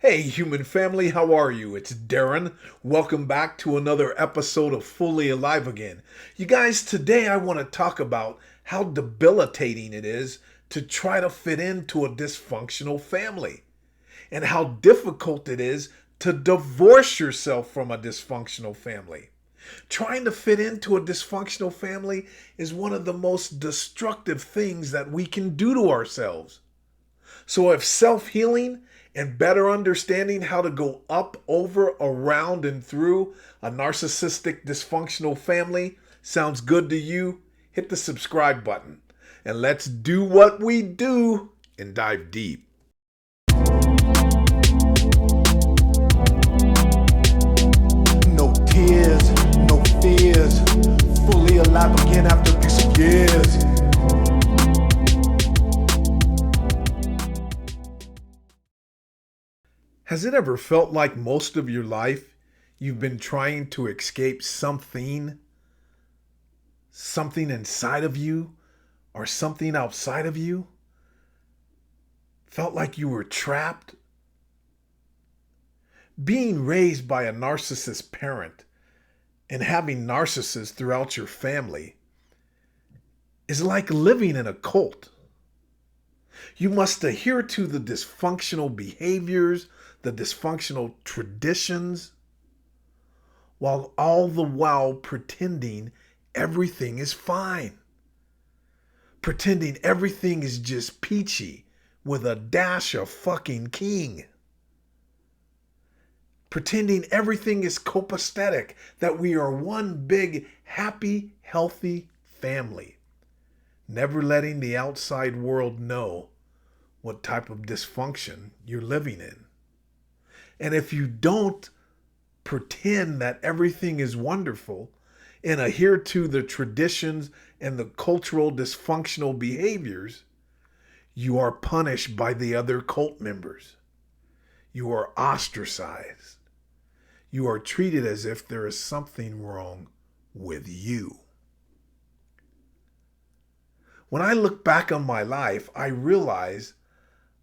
Hey, human family, how are you? It's Darren. Welcome back to another episode of Fully Alive Again. You guys, today I want to talk about how debilitating it is to try to fit into a dysfunctional family and how difficult it is to divorce yourself from a dysfunctional family. Trying to fit into a dysfunctional family is one of the most destructive things that we can do to ourselves. So if self-healing and better understanding how to go up, over, around, and through a narcissistic dysfunctional family sounds good to you, hit the subscribe button. And let's do what we do and dive deep. No tears, no fears. Fully alive again after this years. Has it ever felt like most of your life you've been trying to escape something inside of you or something outside of you? Felt like you were trapped? Being raised by a narcissist parent and having narcissists throughout your family is like living in a cult. You must adhere to the dysfunctional behaviors, the dysfunctional traditions, while all the while pretending everything is fine. Pretending everything is just peachy with a dash of fucking king. Pretending everything is copacetic, that we are one big, happy, healthy family. Never letting the outside world know what type of dysfunction you're living in. And if you don't pretend that everything is wonderful and adhere to the traditions and the cultural dysfunctional behaviors, you are punished by the other cult members. You are ostracized. You are treated as if there is something wrong with you. When I look back on my life, I realize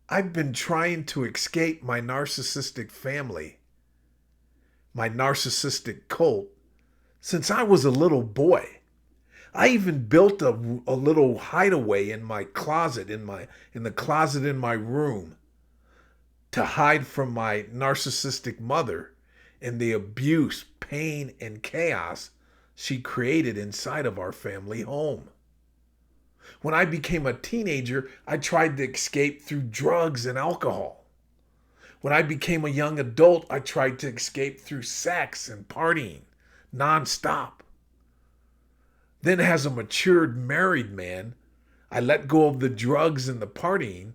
I've been trying to escape my narcissistic family, my narcissistic cult, since I was a little boy. I even built a little hideaway in my closet, in the closet in my room, to hide from my narcissistic mother and the abuse, pain, and chaos she created inside of our family home. When I became a teenager, I tried to escape through drugs and alcohol. When I became a young adult, I tried to escape through sex and partying nonstop. Then, as a matured married man, I let go of the drugs and the partying,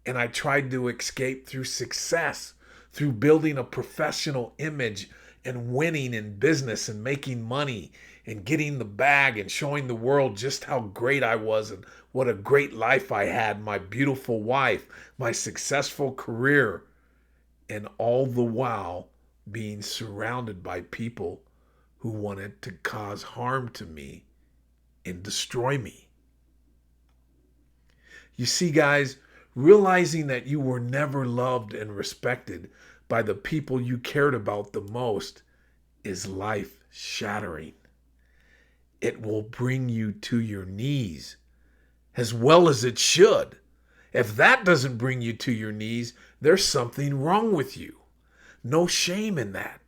and I tried to escape through success, through building a professional image and winning in business and making money and getting the bag and showing the world just how great I was and what a great life I had, my beautiful wife, my successful career, and all the while being surrounded by people who wanted to cause harm to me and destroy me. You see, guys, realizing that you were never loved and respected by the people you cared about the most is life shattering. It will bring you to your knees, as well as it should. If that doesn't bring you to your knees, there's something wrong with you. No shame in that.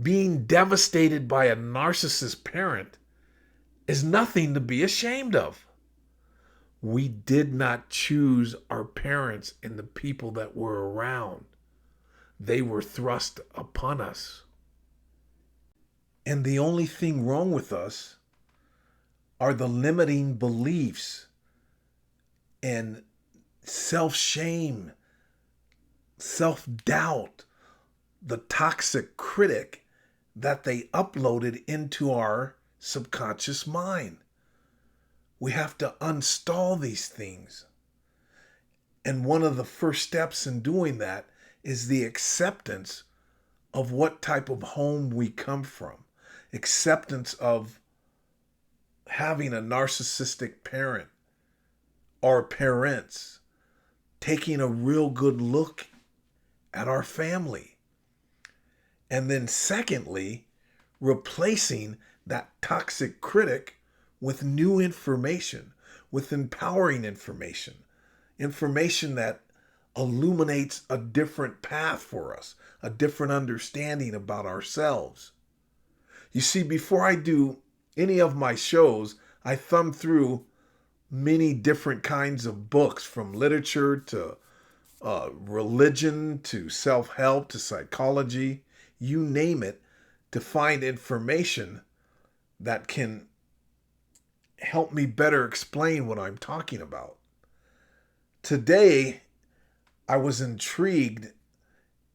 Being devastated by a narcissist parent is nothing to be ashamed of. We did not choose our parents and the people that were around. They were thrust upon us. And the only thing wrong with us are the limiting beliefs and self-shame, self-doubt, the toxic critic that they uploaded into our subconscious mind. We have to uninstall these things. And one of the first steps in doing that is the acceptance of what type of home we come from. Acceptance of having a narcissistic parent or parents taking a real good look at our family. And then secondly, replacing that toxic critic with new information, with empowering information, information that illuminates a different path for us, a different understanding about ourselves. You see, before I do any of my shows, I thumb through many different kinds of books, from literature to religion to self-help to psychology, you name it, to find information that can help me better explain what I'm talking about. Today, I was intrigued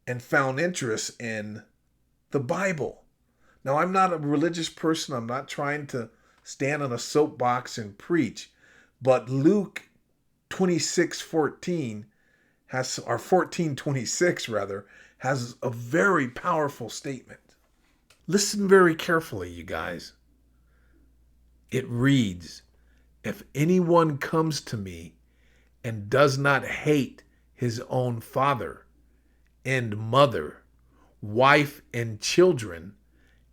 and found interest in the Bible. Now, I'm not a religious person. I'm not trying to stand on a soapbox and preach. But Luke 26:14 has, or 14:26 rather, has a very powerful statement. Listen very carefully, you guys. It reads, "If anyone comes to me and does not hate his own father and mother, wife and children,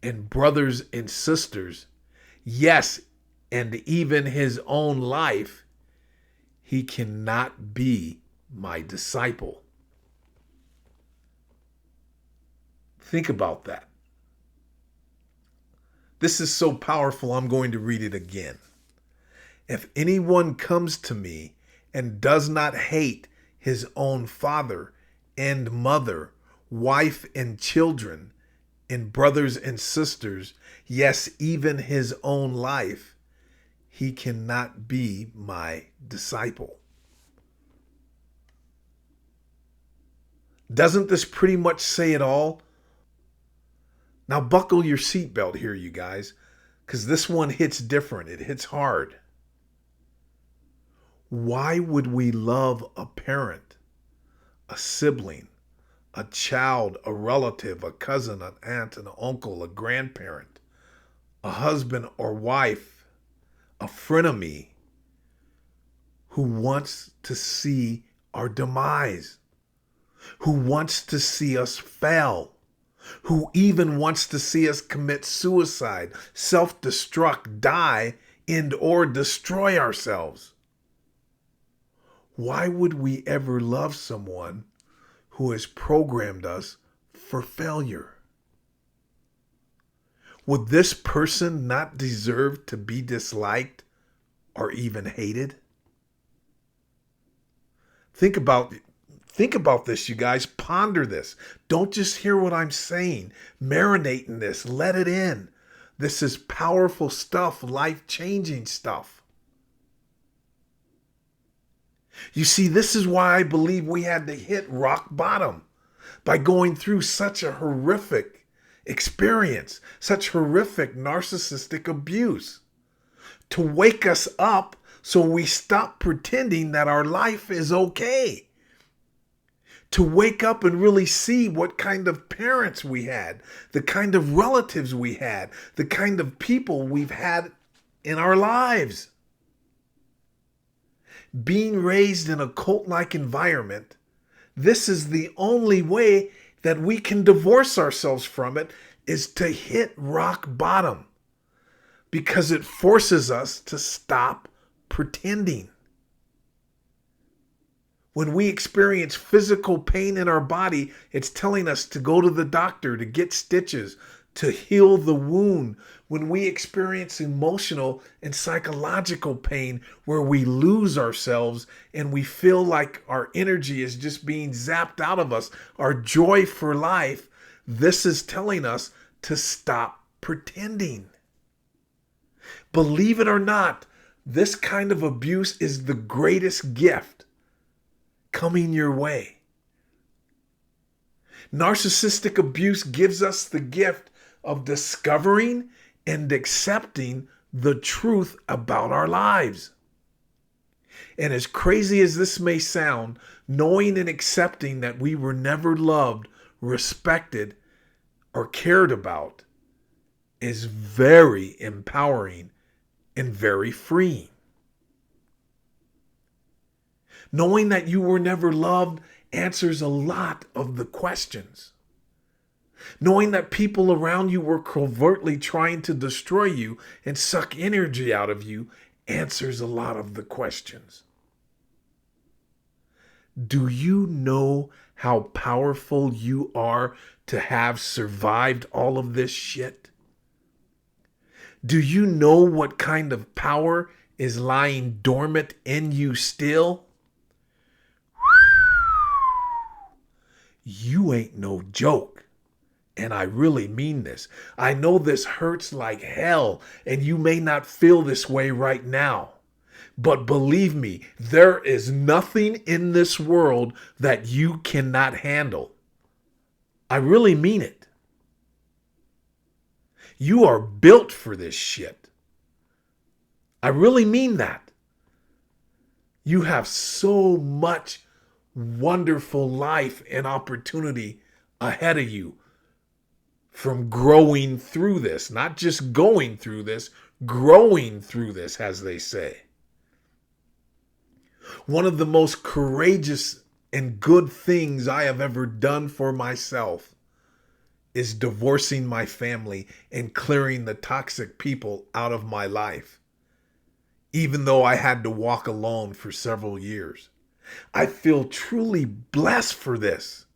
and brothers and sisters, yes, and even his own life, he cannot be my disciple." Think about that. This is so powerful, I'm going to read it again. "If anyone comes to me and does not hate his own father and mother, wife and children, and brothers and sisters, yes, even his own life, he cannot be my disciple." Doesn't this pretty much say it all? Now buckle your seatbelt here, you guys, because this one hits different. It hits hard. Why would we love a parent, a sibling, a child, a relative, a cousin, an aunt, an uncle, a grandparent, a husband or wife, a frenemy who wants to see our demise, who wants to see us fail, who even wants to see us commit suicide, self-destruct, die, and or destroy ourselves? Why would we ever love someone who has programmed us for failure? Would this person not deserve to be disliked or even hated? Think about this, you guys. Ponder this. Don't just hear what I'm saying. Marinate in this. Let it in. This is powerful stuff, life-changing stuff. You see, this is why I believe we had to hit rock bottom, by going through such a horrific experience, such horrific narcissistic abuse, to wake us up so we stop pretending that our life is okay. To wake up and really see what kind of parents we had, the kind of relatives we had, the kind of people we've had in our lives. Being raised in a cult-like environment, this is the only way that we can divorce ourselves from it, is to hit rock bottom, because it forces us to stop pretending. When we experience physical pain in our body, it's telling us to go to the doctor, to get stitches, to heal the wound. When we experience emotional and psychological pain, where we lose ourselves and we feel like our energy is just being zapped out of us, our joy for life, this is telling us to stop pretending. Believe it or not, this kind of abuse is the greatest gift coming your way. Narcissistic abuse gives us the gift of discovering and accepting the truth about our lives. And as crazy as this may sound, knowing and accepting that we were never loved, respected, or cared about is very empowering and very freeing. Knowing that you were never loved answers a lot of the questions. Knowing that people around you were covertly trying to destroy you and suck energy out of you answers a lot of the questions. Do you know how powerful you are to have survived all of this shit? Do you know what kind of power is lying dormant in you still? You ain't no joke. And I really mean this. I know this hurts like hell, and you may not feel this way right now. But believe me, there is nothing in this world that you cannot handle. I really mean it. You are built for this shit. I really mean that. You have so much wonderful life and opportunity ahead of you from growing through this, not just going through this, growing through this, as they say. One of the most courageous and good things I have ever done for myself is divorcing my family and clearing the toxic people out of my life, even though I had to walk alone for several years. I feel truly blessed for this.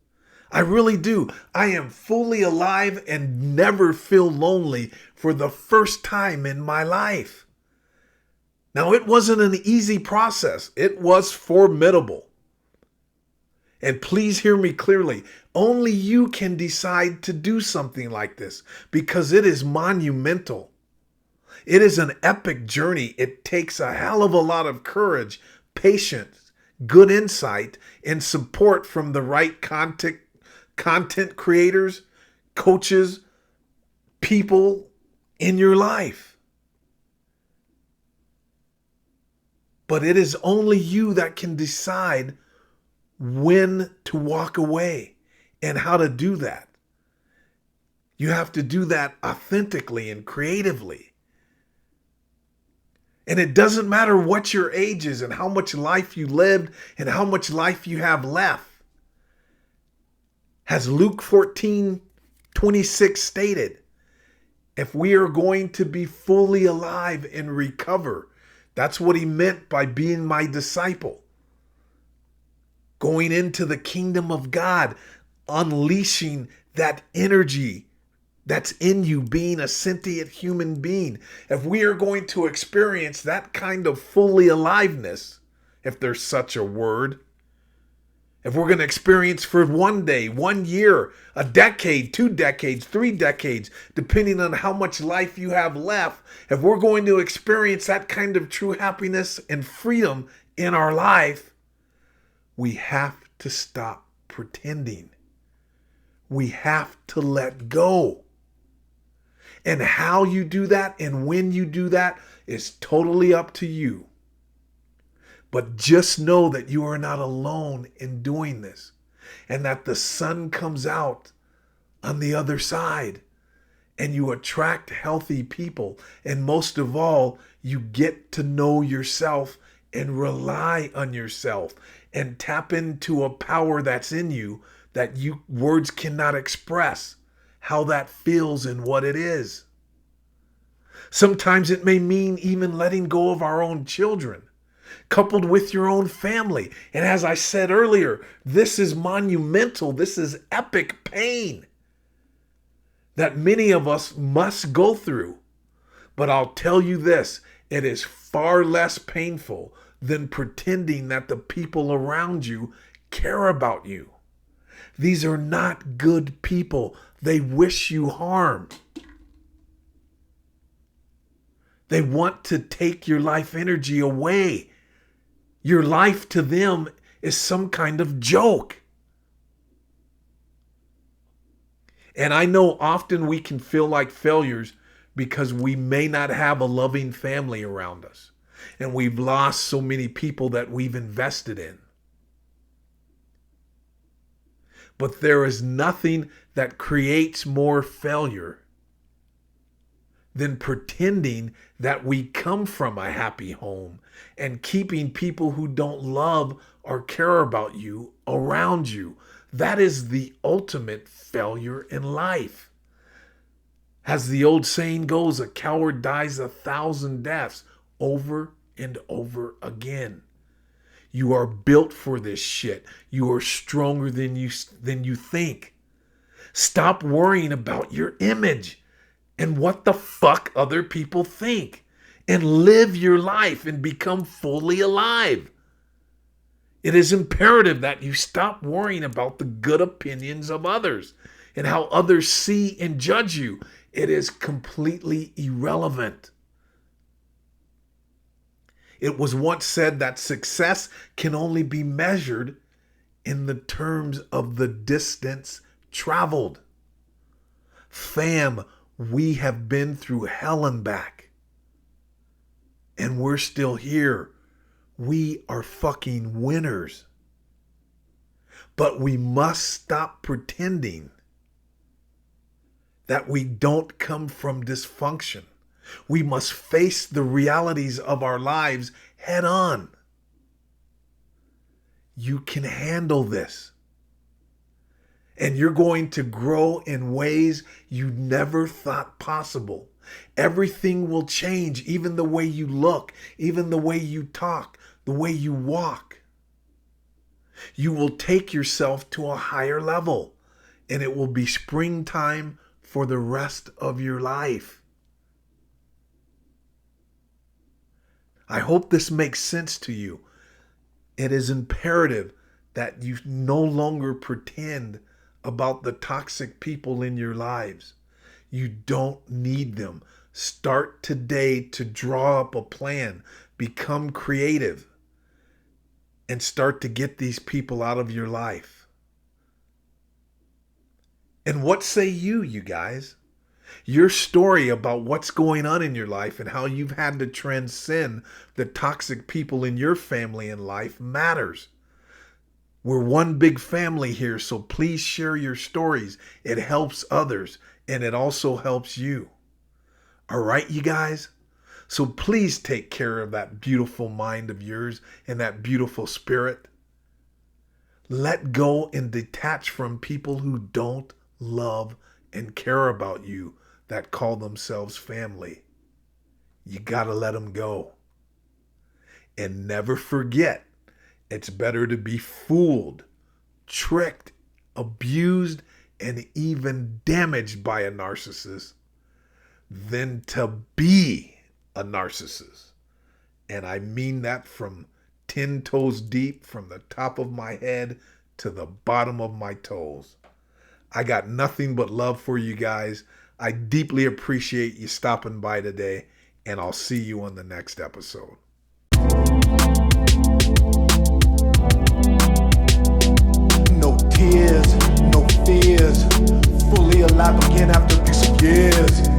I really do. I am fully alive and never feel lonely for the first time in my life. Now, it wasn't an easy process. It was formidable. And please hear me clearly. Only you can decide to do something like this because it is monumental. It is an epic journey. It takes a hell of a lot of courage, patience, good insight, and support from the right content creators, coaches, people in your life. But it is only you that can decide when to walk away and how to do that. You have to do that authentically and creatively. And it doesn't matter what your age is and how much life you lived and how much life you have left. As Luke 14:26 stated, if we are going to be fully alive and recover, that's what he meant by being my disciple. Going into the kingdom of God, unleashing that energy that's in you, being a sentient human being. If we are going to experience that kind of fully aliveness, if there's such a word, if we're going to experience for 1 day, 1 year, a decade, 2 decades, 3 decades, depending on how much life you have left, if we're going to experience that kind of true happiness and freedom in our life, we have to stop pretending. We have to let go. And how you do that and when you do that is totally up to you. But just know that you are not alone in doing this and that the sun comes out on the other side and you attract healthy people. And most of all, you get to know yourself and rely on yourself and tap into a power that's in you that words cannot express how that feels and what it is. Sometimes it may mean even letting go of our own children, coupled with your own family. And as I said earlier, this is monumental. This is epic pain that many of us must go through. But I'll tell you this, it is far less painful than pretending that the people around you care about you. These are not good people. They wish you harm. They want to take your life energy away. Your life to them is some kind of joke. And I know often we can feel like failures because we may not have a loving family around us. And we've lost so many people that we've invested in. But there is nothing that creates more failure than pretending that we come from a happy home and keeping people who don't love or care about you around you. That is the ultimate failure in life. As the old saying goes, a coward dies 1,000 deaths over and over again. You are built for this shit. You are stronger than you think. Stop worrying about your image and what the fuck other people think, and live your life and become fully alive. It is imperative that you stop worrying about the good opinions of others and how others see and judge you. It is completely irrelevant. It was once said that success can only be measured in the terms of the distance traveled. Fam, we have been through hell and back, and we're still here. We are fucking winners. But we must stop pretending that we don't come from dysfunction. We must face the realities of our lives head on. You can handle this. And you're going to grow in ways you never thought possible. Everything will change, even the way you look, even the way you talk, the way you walk. You will take yourself to a higher level, and it will be springtime for the rest of your life. I hope this makes sense to you. It is imperative that you no longer pretend about the toxic people in your lives. You don't need them. Start today to draw up a plan. Become creative and start to get these people out of your life. And what say you guys? Your story about what's going on in your life and how you've had to transcend the toxic people in your family and life matters. We're one big family here, so please share your stories. It helps others, and it also helps you. All right, you guys? So please take care of that beautiful mind of yours and that beautiful spirit. Let go and detach from people who don't love and care about you, that call themselves family. You gotta let them go. And never forget, it's better to be fooled, tricked, abused, and even damaged by a narcissist than to be a narcissist. And I mean that from 10 toes deep, from the top of my head to the bottom of my toes. I got nothing but love for you guys. I deeply appreciate you stopping by today, and I'll see you on the next episode. No tears, no fears. Fully alive again after 6 years.